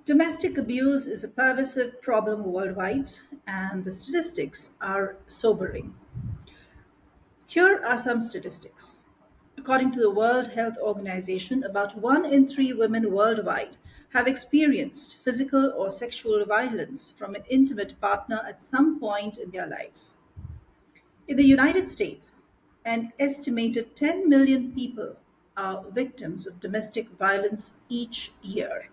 Domestic abuse is a pervasive problem worldwide, and the statistics are sobering. Here are some statistics. According to the World Health Organization, about 1 in 3 women worldwide have experienced physical or sexual violence from an intimate partner at some point in their lives. In the United States, an estimated 10 million people are victims of domestic violence each year.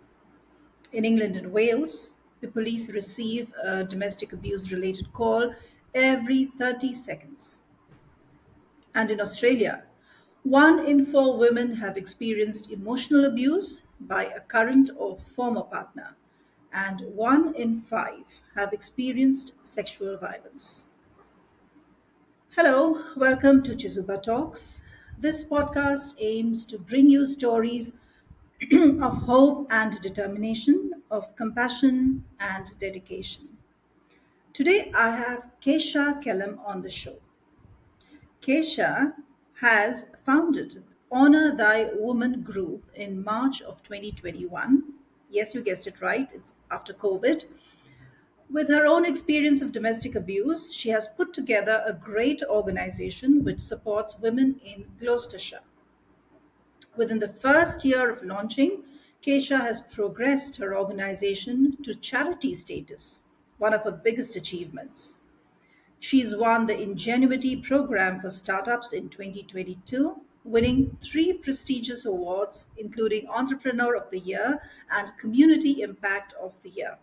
In England and Wales, the police receive a domestic abuse related call every 30 seconds. And in Australia, 1 in 4 women have experienced emotional abuse by a current or former partner, and 1 in 5 have experienced sexual violence. Hello, welcome to Chezuba Talks. This podcast aims to bring you stories of hope and determination, of compassion and dedication. Today I have Keasha Kellam on the show. Kesha has founded Honor Thy Woman group in March of 2021. Yes, you guessed it right, it's after COVID. With her own experience of domestic abuse, she has put together a great organization which supports women in Gloucestershire. Within the first year of launching, Kesha has progressed her organization to charity status, one of her biggest achievements. She's won the Ingenuity program for startups in 2022, winning 3 prestigious awards, including Entrepreneur of the Year and Community Impact of the Year.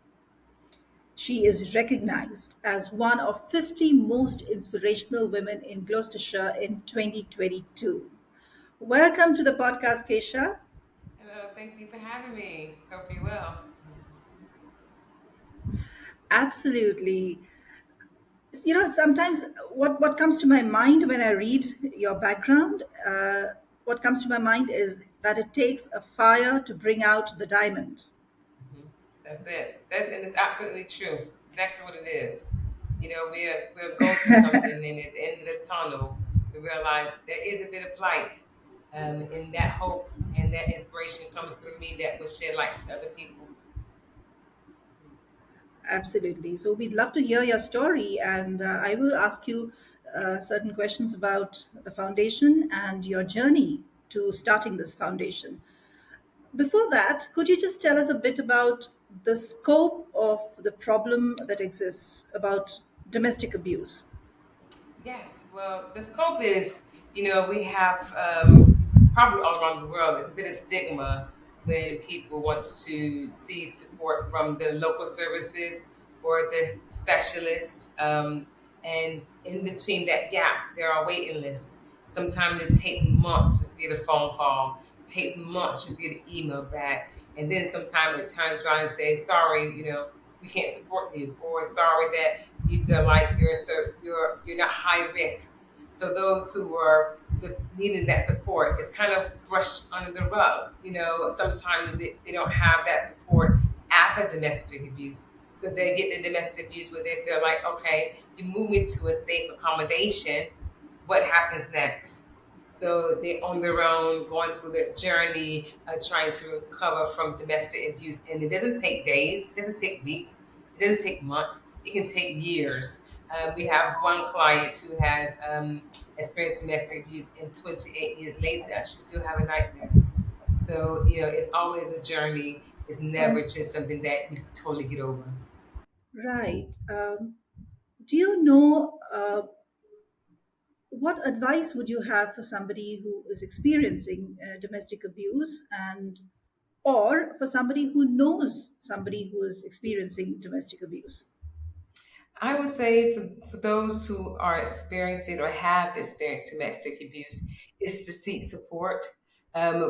She is recognized as one of 50 most inspirational women in Gloucestershire in 2022. Welcome to the podcast, Kesha. Hello, thank you for having me. Hope you well. Absolutely. Sometimes what comes to my mind when I read your background, what comes to my mind is that it takes a fire to bring out the diamond. Mhm. That's it. That and it's absolutely true. Exactly what it is. We'll go through something, and at the end of the tunnel, we realize there is a bit of light, and that hope and that inspiration comes through me that will shed light to other people. Absolutely. So we'd love to hear your story, and I will ask you certain questions about the foundation and your journey to starting this foundation. Before that, could you just tell us a bit about the scope of the problem that exists about domestic abuse? Yes, well, the scope is, we have probably all around the world, it's a bit of stigma when people want to see support from the local services or the specialists. And in between that gap, there are waiting lists. Sometimes it takes months just to get a phone call, it takes months just to get an email back. And then sometimes it turns around and says, sorry, we can't support you, or sorry that you feel like you're not high risk. So those who are needing that support is kind of brushed under the rug. Sometimes they don't have that support after domestic abuse. So they get the domestic abuse where they feel like, okay, you move me to a safe accommodation. What happens next? So they're on their own, going through the journey of trying to recover from domestic abuse. And it doesn't take days, it doesn't take weeks, it doesn't take months, it can take years. We have one client who has experienced domestic abuse, and 28 years later, she's still having nightmares. So, it's always a journey. It's never just something that you can totally get over. Right. Do you know what advice would you have for somebody who is experiencing domestic abuse, and or for somebody who knows somebody who is experiencing domestic abuse? I would say for those who are experiencing or have experienced domestic abuse is to seek support.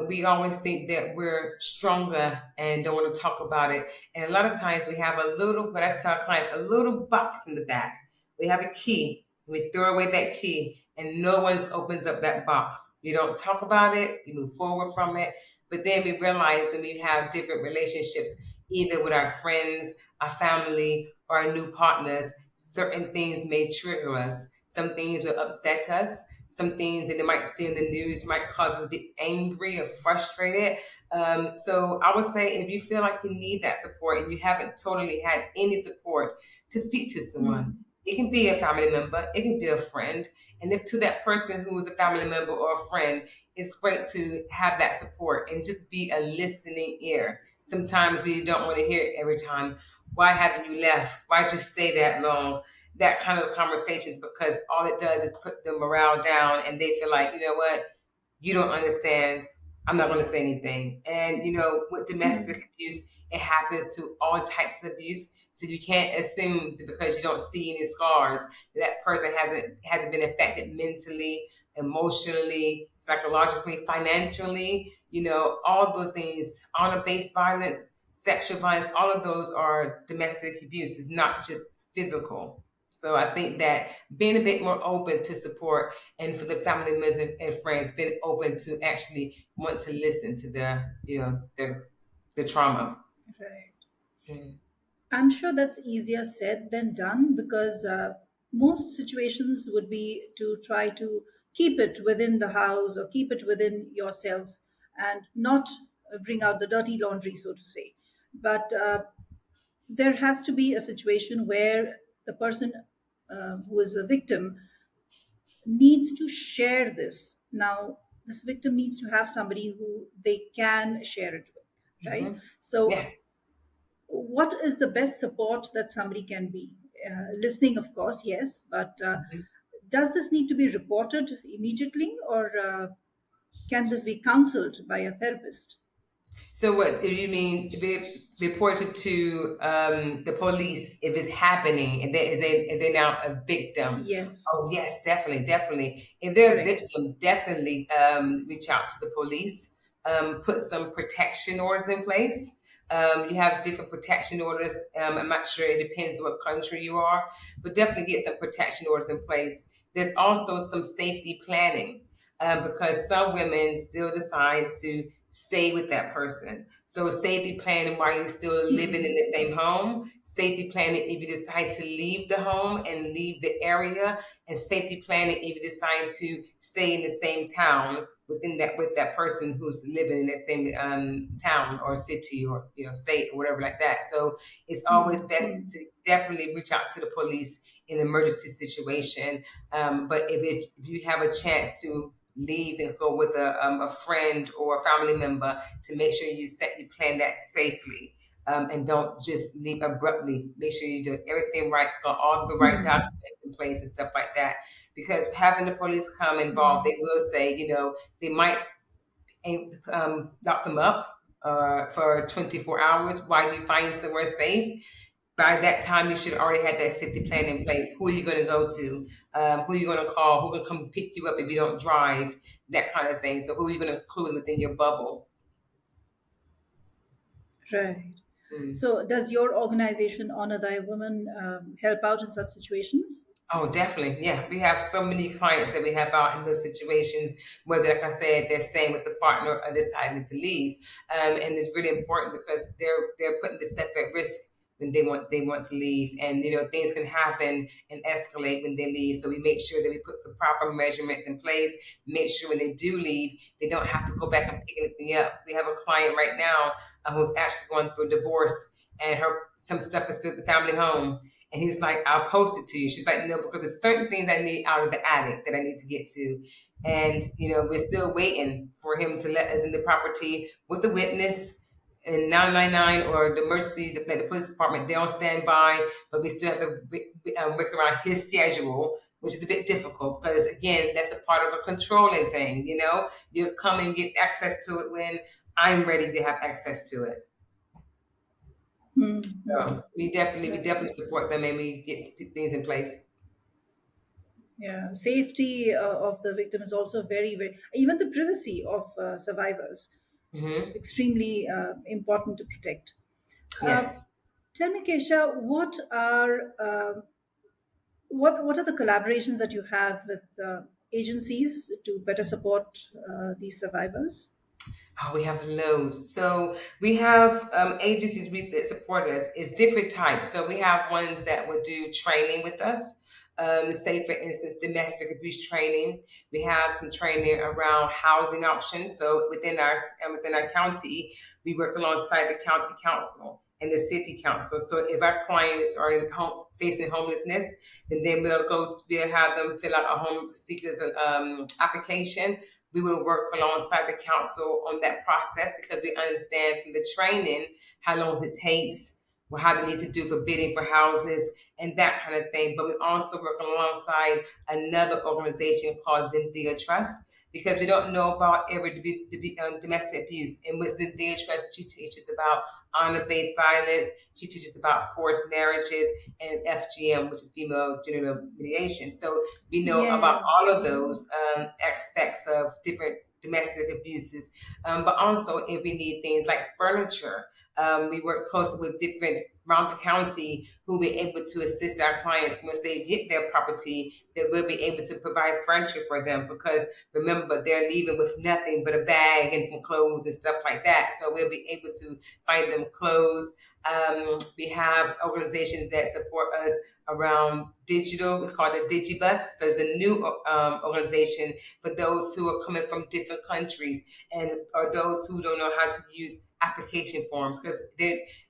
We always think that we're stronger and don't want to talk about it. And a lot of times we have a little, but I tell clients, a little box in the back. We have a key. We throw away that key and no one opens up that box. We don't talk about it. We move forward from it. But then we realize when we have different relationships, either with our friends, our family, or our new partners, certain things may trigger us Some things will upset us. Some things that they might see in the news might cause us a bit angry or frustrated. So I would say if you feel like you need that support and you haven't totally had any support, to speak to someone. Mm. It can be a family member, it can be a friend. And if to that person who is a family member or a friend, it's great to have that support and just be a listening ear. Sometimes we don't want to hear it every time. Why haven't you left? Why'd you stay that long? That kind of conversations, because all it does is put the morale down and they feel like, you know what, you don't understand. I'm not going to say anything. And, with domestic Mm. abuse, it happens to all types of abuse. So you can't assume that because you don't see any scars, that person hasn't been affected mentally, emotionally, psychologically, financially. All those things, honor-based violence, sexual violence, all of those are domestic abuse. It's not just physical. So I think that being a bit more open to support, and for the family members and friends, being open to actually want to listen to the trauma. Right. Mm. I'm sure that's easier said than done because most situations would be to try to keep it within the house or keep it within yourselves and not bring out the dirty laundry, so to say. But there has to be a situation where the person who is a victim needs to share this. Now, this victim needs to have somebody who they can share it with, right? Hmm. So Yes. what is the best support that somebody can be? Listening, of course, yes, but does this need to be reported immediately, or can this be counseled by a therapist? So what if you mean be reported to the police if it's happening and they're now a victim? Yes, Oh yes, definitely, definitely. If they're a correct. victim, definitely reach out to the police. Put some protection orders in place. You have different protection orders. I'm not sure, it depends what country you are, but definitely get some protection orders in place. There's also some safety planning, because some women still decide to stay with that person. So safety planning while you're still living in Hmm. the same home, safety planning if you decide to leave the home and leave the area, and safety planning if you decide to stay in the same town within that with that person who's living in the same town or city or state or whatever like that. So it's always best Hmm. to definitely reach out to the police in an emergency situation. But if you have a chance to leave and go with a friend or a family member, to make sure you plan that safely, and don't just leave abruptly. Make sure you do everything right, got all the right Hmm. documents in place and stuff like that. Because having the police come involved, Hmm. they will say, they might lock them up for 24 hours while you find somewhere safe. By that time, you should already have that safety plan in place. Who are you going to go to? Who are you going to call? Who can come pick you up if you don't drive? That kind of thing. So who are you going to include within your bubble? Right. Mm. So, does your organization Honor Thy Woman help out in such situations? Oh, definitely. Yeah. We have so many clients that we have out in those situations, whether, like I said, they're staying with the partner or deciding to leave. And it's really important because they're putting themselves at risk when they want to leave. And, things can happen and escalate when they leave. So we make sure that we put the proper measurements in place, make sure when they do leave, they don't have to go back and pick anything up. We have a client right now who's actually going through a divorce, and some stuff is still at the family home, and he's like, I'll post it to you. She's like, no, because there's certain things I need out of the attic that I need to get to. And, we're still waiting for him to let us in the property with the witness and 999 or the emergency, the police department, they're on standby, but we still have to work around his schedule, which is a bit difficult because, again, that's a part of a controlling thing. You come and get access to it when I'm ready to have access to it. Mm-hmm. So we definitely Right. support them and we get things in place. Yeah, safety of the victim is also very, very, even the privacy of survivors, Hmm. extremely important to protect. Uh, Yes. Tell me, Kesha, what are the collaborations that you have with agencies to better support these survivors? Oh, we have loads. So we have agencies that support us. It's different types. So we have ones that will do training with us. say, for instance, domestic abuse training. We have some training around housing options. So within our county, we work alongside the county council and the city council. So if our clients are facing homelessness, then we'll have them fill out a home seekers application. We will work alongside the council on that process because we understand from the training how long it takes, how they need to do for bidding for houses and that kind of thing. But we also work alongside another organization called Zendaya Trust because we don't know about every domestic abuse. And with Zendaya Trust, she teaches about honor-based violence. She teaches about forced marriages and FGM, which is female genital mutilation. So we know about Yes. all of those aspects of different domestic abuses. But also, if we need things like furniture, we work closely with different around the county who will be able to assist our clients once they get their property, that we'll be able to provide furniture for them because remember, they're leaving with nothing but a bag and some clothes and stuff like that. So we'll be able to find them clothes. We have organizations that support us around digital. We call it Digibus. So it's a new organization for those who are coming from different countries and or those who don't know how to use application forms because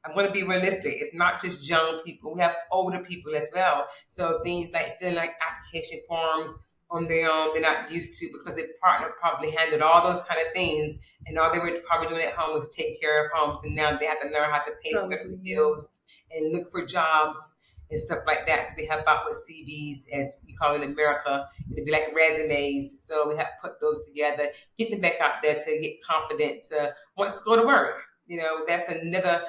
I'm going to be realistic. It's not just young people. We have older people as well. So things like filling like application forms on their own, they're not used to because their partner probably handled all those kind of things and all they were probably doing at home was take care of homes and now they have to learn how to pay certain Probably, yes. bills and look for jobs and stuff like that. So we have out with CVs, as we call it in America. It'd be like resumes. So we have to put those together, get them back out there to get confident to want to go to work. You know, that's another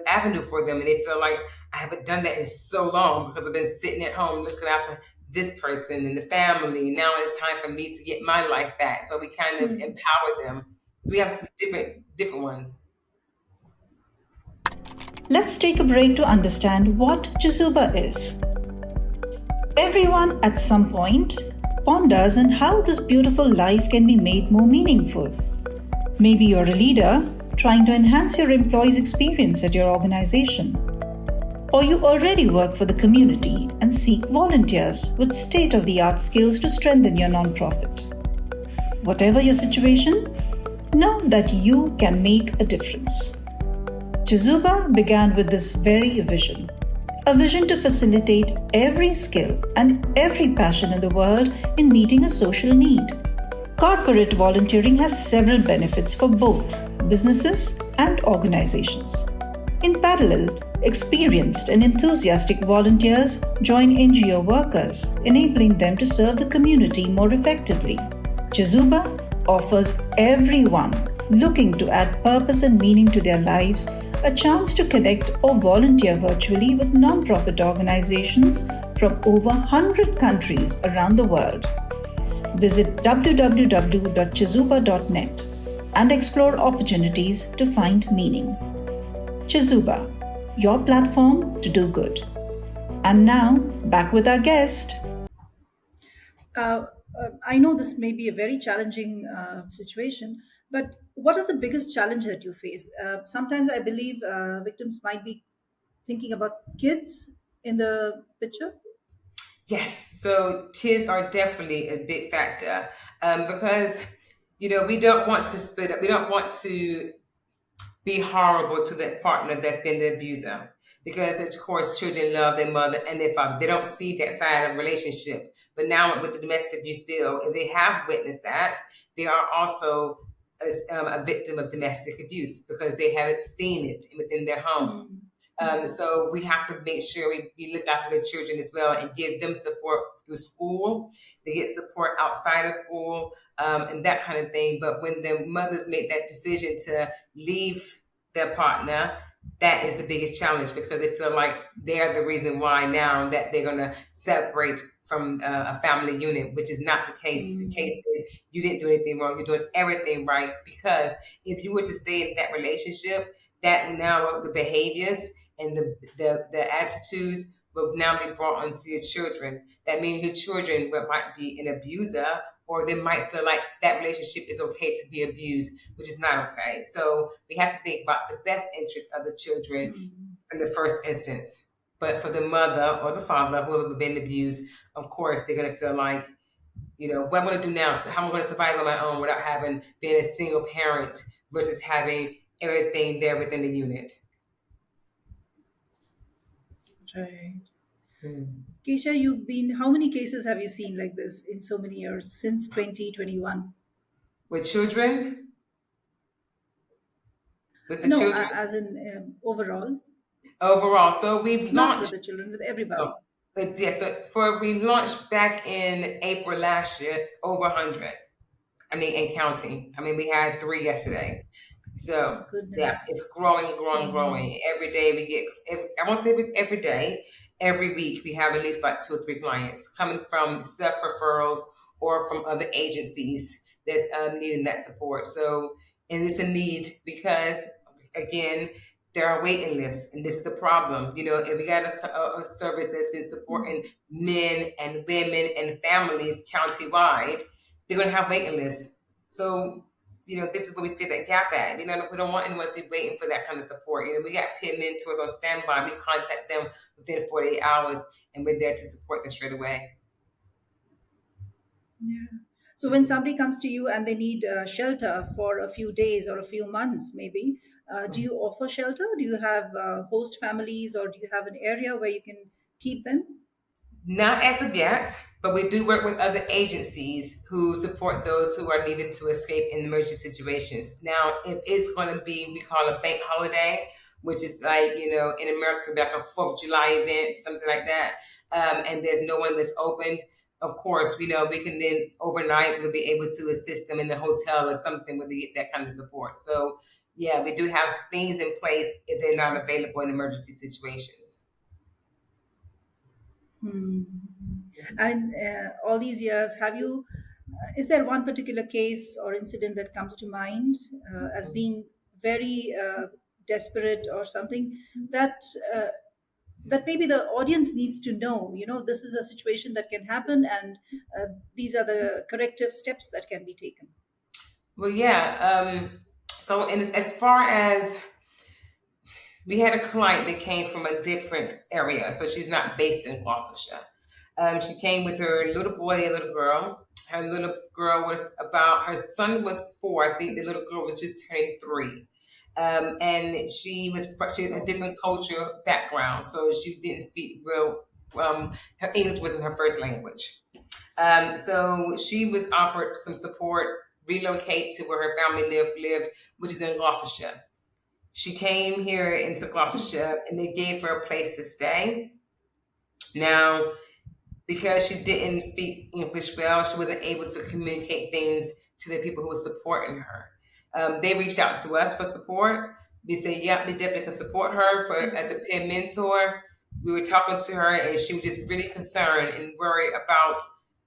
avenue for them. And they feel like I haven't done that in so long because I've been sitting at home looking after this person and the family. Now it's time for me to get my life back. So we kind of Hmm. empower them. So we have some different ones. Let's take a break to understand what Chezuba is. Everyone at some point ponders on how this beautiful life can be made more meaningful. Maybe you're a leader trying to enhance your employees' experience at your organization. Or you already work for the community and seek volunteers with state of the art skills to strengthen your nonprofit. Whatever your situation, know that you can make a difference. Chezuba began with this very vision, a vision to facilitate every skill and every passion in the world in meeting a social need. Corporate volunteering has several benefits for both businesses and organizations. In parallel, experienced and enthusiastic volunteers join NGO workers, enabling them to serve the community more effectively. Chezuba offers everyone looking to add purpose and meaning to their lives a chance to connect or volunteer virtually with nonprofit organizations from over 100 countries around the world. Visit www.chezuba.net and explore opportunities to find meaning. Chezuba, your platform to do good. And now, back with our guest. Uh, I know this may be a very challenging situation, but what is the biggest challenge that you face? Sometimes I believe victims might be thinking about kids in the picture. Yes, so kids are definitely a big factor because we don't want to split up. We don't want to be horrible to that partner that's been the abuser. Because of course, children love their mother and their father. They don't see that side of relationship. But now with the domestic abuse bill, if they have witnessed that, they are also a victim of domestic abuse because they haven't seen it within their home. Mm. So we have to make sure we look after the children as well and give them support through school. They get support outside of school and that kind of thing. But when the mothers make that decision to leave their partner, that is the biggest challenge because they feel like they're the reason why now that they're going to separate from a family unit, which is not the case. The Mm. case is you didn't do anything wrong. You're doing everything right because if you were to stay in that relationship, that now the behaviors and the attitudes will now be brought onto your children. That means your children might be an abuser or they might feel like that relationship is okay to be abused, which is not okay. So we have to think about the best interest of the children Mm. in the first instance. But for the mother or the father, whoever been abused, of course, they're going to feel like, what I'm going to do now? So how am I going to survive on my own without having been a single parent versus having everything there within the unit? Right. Hmm. Keisha, how many cases have you seen like this in so many years since 2021? With children, with the No, children as in overall, overall. So we've not with launched. the children, with Oh, everybody. but yeah, so we launched back in April last year, over 100. I mean, and counting. I mean, we had 3 yesterday. So yeah, Goodness. it's growing, growing, Hmm. growing. Every day we get, I won't say every day, every week we have at least about 2 or 3 clients coming from self referrals or from other agencies that's needing that support. So, and it's a need because, again, there are waiting lists, and this is the problem. If we got a service that's been supporting men and women and families countywide, they're going to have waiting lists. So, this is where we fill that gap at. We don't want anyone to be waiting for that kind of support. We got peer mentors on standby. We contact them within 48 hours, and we're there to support them straight away. Yeah. So when somebody comes to you and they need shelter for a few days or a few months, maybe, do you offer shelter? Do you have host families, or do you have an area where you can keep them? Not as of yet, but we do work with other agencies who support those who are needed to escape in emergency situations. Now, if it's going to be, we call a bank holiday, which is like, in America, like a 4th of July event, something like that, and there's no one that's opened, of course, we can then overnight, we'll be able to assist them in the hotel or something where they get that kind of support. So, yeah, we do have things in place if they're not available in emergency situations. Hmm. And all these years, is there one particular case or incident that comes to mind as being very desperate or something that uh, that maybe the audience needs to know? This is a situation that can happen, and these are the corrective steps that can be taken. Well, yeah. So, and as far as we had a client that came from a different area, so she's not based in Gloucestershire. She came with her little boy and little girl. Her little girl her son was 4. I think the little girl was just turning 3. And she had a different culture background, so she didn't speak real. Her English wasn't her first language. So she was offered some support, relocate to where her family lived, which is in Gloucestershire. She came here into Gloucestershire and they gave her a place to stay. Now, because she didn't speak English well, she wasn't able to communicate things to the people who were supporting her. They reached out to us for support. We said, "Yep, we definitely can support her as a peer mentor." We were talking to her, and she was just really concerned and worried about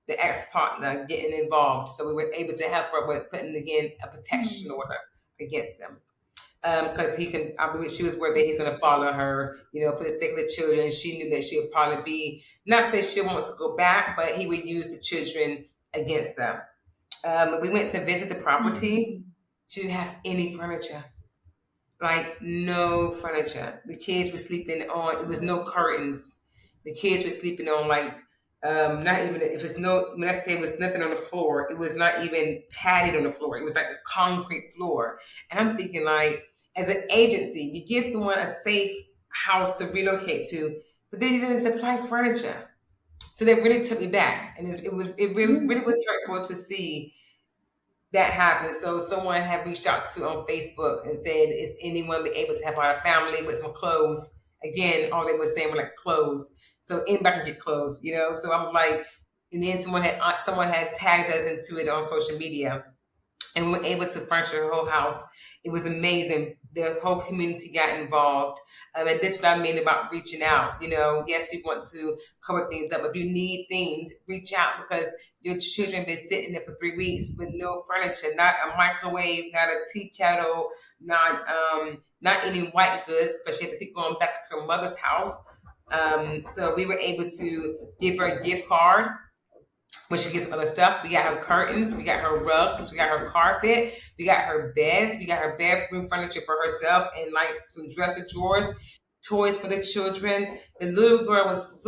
the ex partner getting involved. So we were able to help her with putting again a protection Hmm. order against them because he can. I believe she was worried that he's going to follow her. For the sake of the children, she knew that she would probably be not say she want to go back, but he would use the children against them. We went to visit the property. Hmm. She didn't have any furniture, like no furniture. The kids were sleeping on. It was no curtains. The kids were sleeping on like not even if it's no. When I say it was nothing on the floor, it was not even padded on the floor. It was like a concrete floor. And I'm thinking like, as an agency, you give someone a safe house to relocate to, but they didn't supply furniture. So that really took me back, and it really, Yeah. really was hurtful to see that happened. So someone had reached out to on Facebook and said, "Is anyone be able to help our family with some clothes?" Again, all they were saying were like clothes. So anybody can get clothes, So I'm like, and then someone had tagged us into it on social media, and we were able to furnish her whole house. It was amazing. The whole community got involved. And this is what I mean about reaching out. Yes, we want to cover things up. If you need things, reach out because your children been sitting there for 3 weeks with no furniture, not a microwave, not a tea kettle, not any white goods because she had to keep going back to her mother's house. So we were able to give her a gift card when she gets other stuff. We got her curtains, we got her rugs, we got her carpet, we got her beds, we got her bathroom furniture for herself, and like some dresser drawers. toys for the children. The little girl was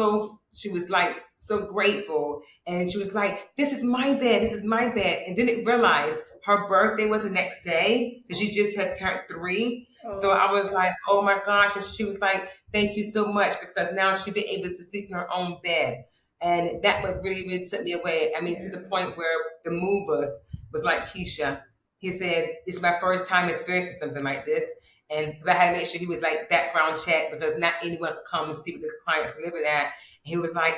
she was like so grateful. And she was like, this is my bed. This is my bed. And didn't realize her birthday was the next day. So she just had turned 3. So Oh, I was like, oh my gosh. And she was like, thank you so much, because now she'll be able to sleep in her own bed. And that would really, really took me away. I mean, to the yeah. point where the movers was like, Keisha, he said, this is my first time experiencing something like this. And because I had to make sure he was like background check, because not anyone could come and see what the clients are living at. And he was like,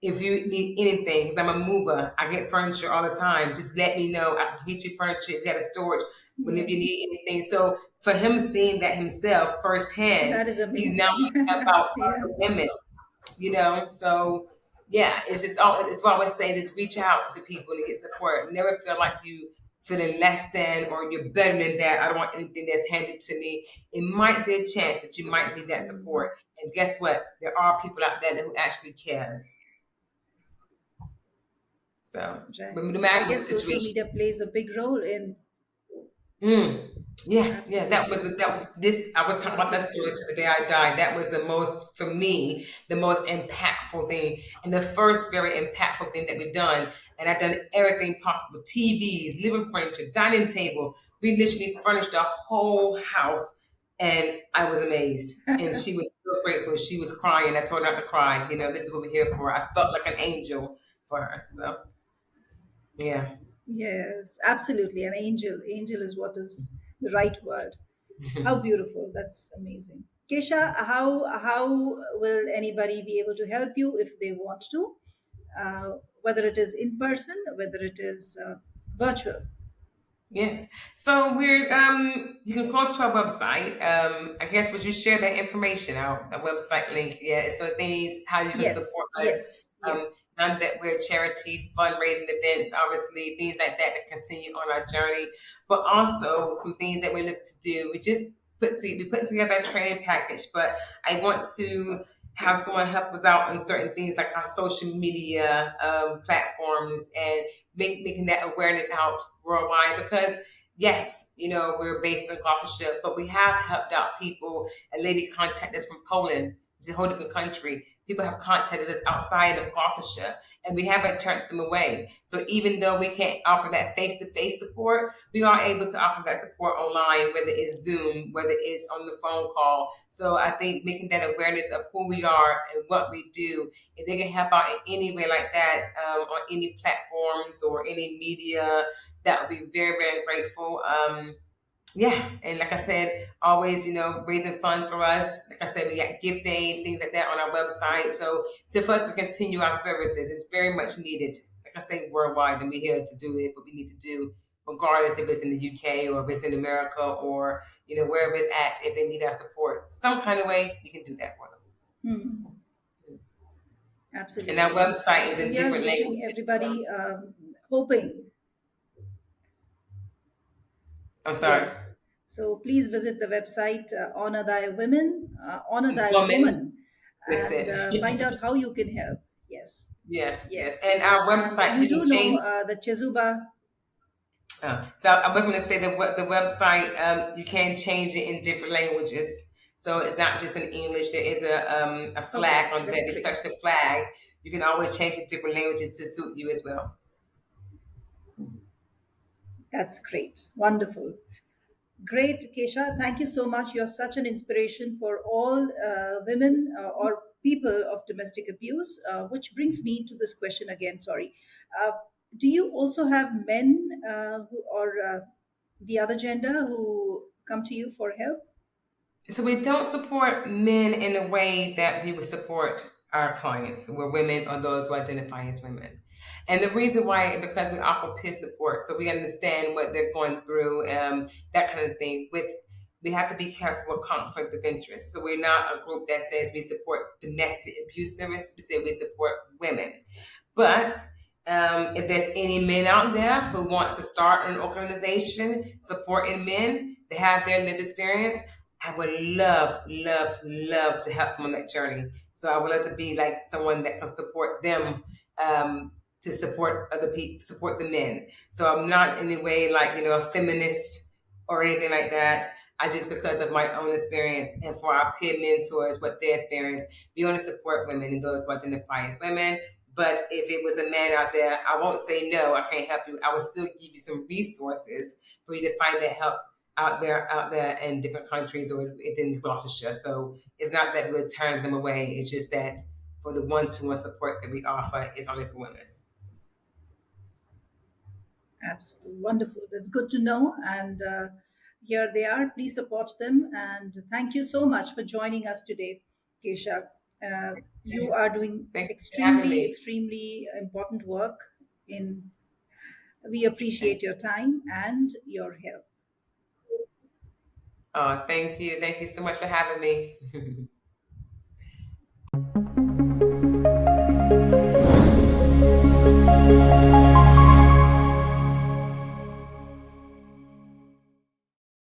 if you need anything, because I'm a mover, I get furniture all the time. Just let me know. I can get you furniture. If you got a storage, whenever Yeah. you need anything. So for him seeing that himself firsthand, That is he's now amazing. about Yeah. other women, So yeah, it's just all. It's what I always say: is reach out to people to get support. Never feel like you feeling less than or you're better than that. I don't want anything that's handed to me. It might be a chance that you might need that support. And guess what? There are people out there who actually cares. So, Right. but no I matter what the guess social situation. media plays a big role in Mm. Yeah, yeah, that was absolutely, this. I would talk about that story absolutely. to the day I died. That was the most, for me, the most impactful thing, and the first very impactful thing that we've done. And I've done everything possible: TVs, living furniture, dining table. We literally furnished the whole house, and I was amazed. And she was so grateful. She was crying. I told her not to cry. This is what we're here for. I felt like an angel for her. So yeah. Yes, absolutely. An angel. Angel is what is the right word. How beautiful. That's amazing. Kesha, how will anybody be able to help you if they want to? Whether it is in person, whether it is virtual. Yes. So we're you can go to our website. I guess would you share that information out, the website link? Yeah. So things how you can Yes, support us. yes, Um yes. and that we're charity fundraising events, obviously, things like that to continue on our journey. But also some things that we're looking to do. We put together a training package, but I want to have someone help us out on certain things like our social media platforms and making that awareness out worldwide, because yes, we're based in Gloucestershire, but we have helped out people. A lady contacted us from Poland. It's a whole different country. People have contacted us outside of Gloucestershire, and we haven't turned them away. So even though we can't offer that face-to-face support, we are able to offer that support online, whether it's Zoom, whether it's on the phone call. So I think making that awareness of who we are and what we do, if they can help out in any way like that, on any platforms or any media, that would be very, very grateful. Yeah, and like I said, always, raising funds for us. Like I said, we got gift aid, things like that on our website. So for us to continue our services, it's very much needed. Like I say, worldwide, and we're here to do it, what we need to do, regardless if it's in the UK or if it's in America or, wherever it's at, if they need our support, some kind of way, we can do that for them. Hmm. And our Absolutely. website is So in here's different wishing languages. everybody, hoping. I'm sorry. Yes. So please visit the website, Honor Thy Women, Honor Thy Woman, Woman, that's and find it. out how you can help. Yes. Yes, yes. Yes. And our And website, you you can do know change. the Chezuba. So I was going to say that what the website, you can change it in different languages. So it's not just in English. There is a Okay, flag on there. that's They touch great. the flag. You can always change it different languages to suit you as well. That's great. Wonderful. Great, Kesha. Thank you so much. You're such an inspiration for all women or people of domestic abuse, which brings me to this question again. Sorry. Uh, do you also have men or the other gender who come to you for help? So we don't support men in the way that we would support our clients, who are women or those who identify as women. And the reason why, because we offer peer support, so we understand what they're going through, that kind of thing. We have to be careful with conflict of interest. So we're not a group that says we support domestic abuse service. We say we support women. But if there's any men out there who wants to start an organization supporting men to have their lived experience, I would love, love, love to help them on that journey. So I would love to be like someone that can support them, to support other people, support the men. So I'm not in any way like, a feminist or anything like that. I just, because of my own experience and for our peer mentors, what they experience, we want to support women and those who identify as women. But if it was a man out there, I won't say no, I can't help you. I will still give you some resources for you to find that help out there in different countries or within Gloucestershire. So it's not that we'll turn them away. It's just that for the one-to-one support that we offer is only for women. Absolutely wonderful. That's good to know. And here they are. Please support them. And thank you so much for joining us today, Kesha. You are doing Thank you for having extremely, me. extremely important work. In We appreciate your time and your help. Oh, thank you. Thank you so much for having me.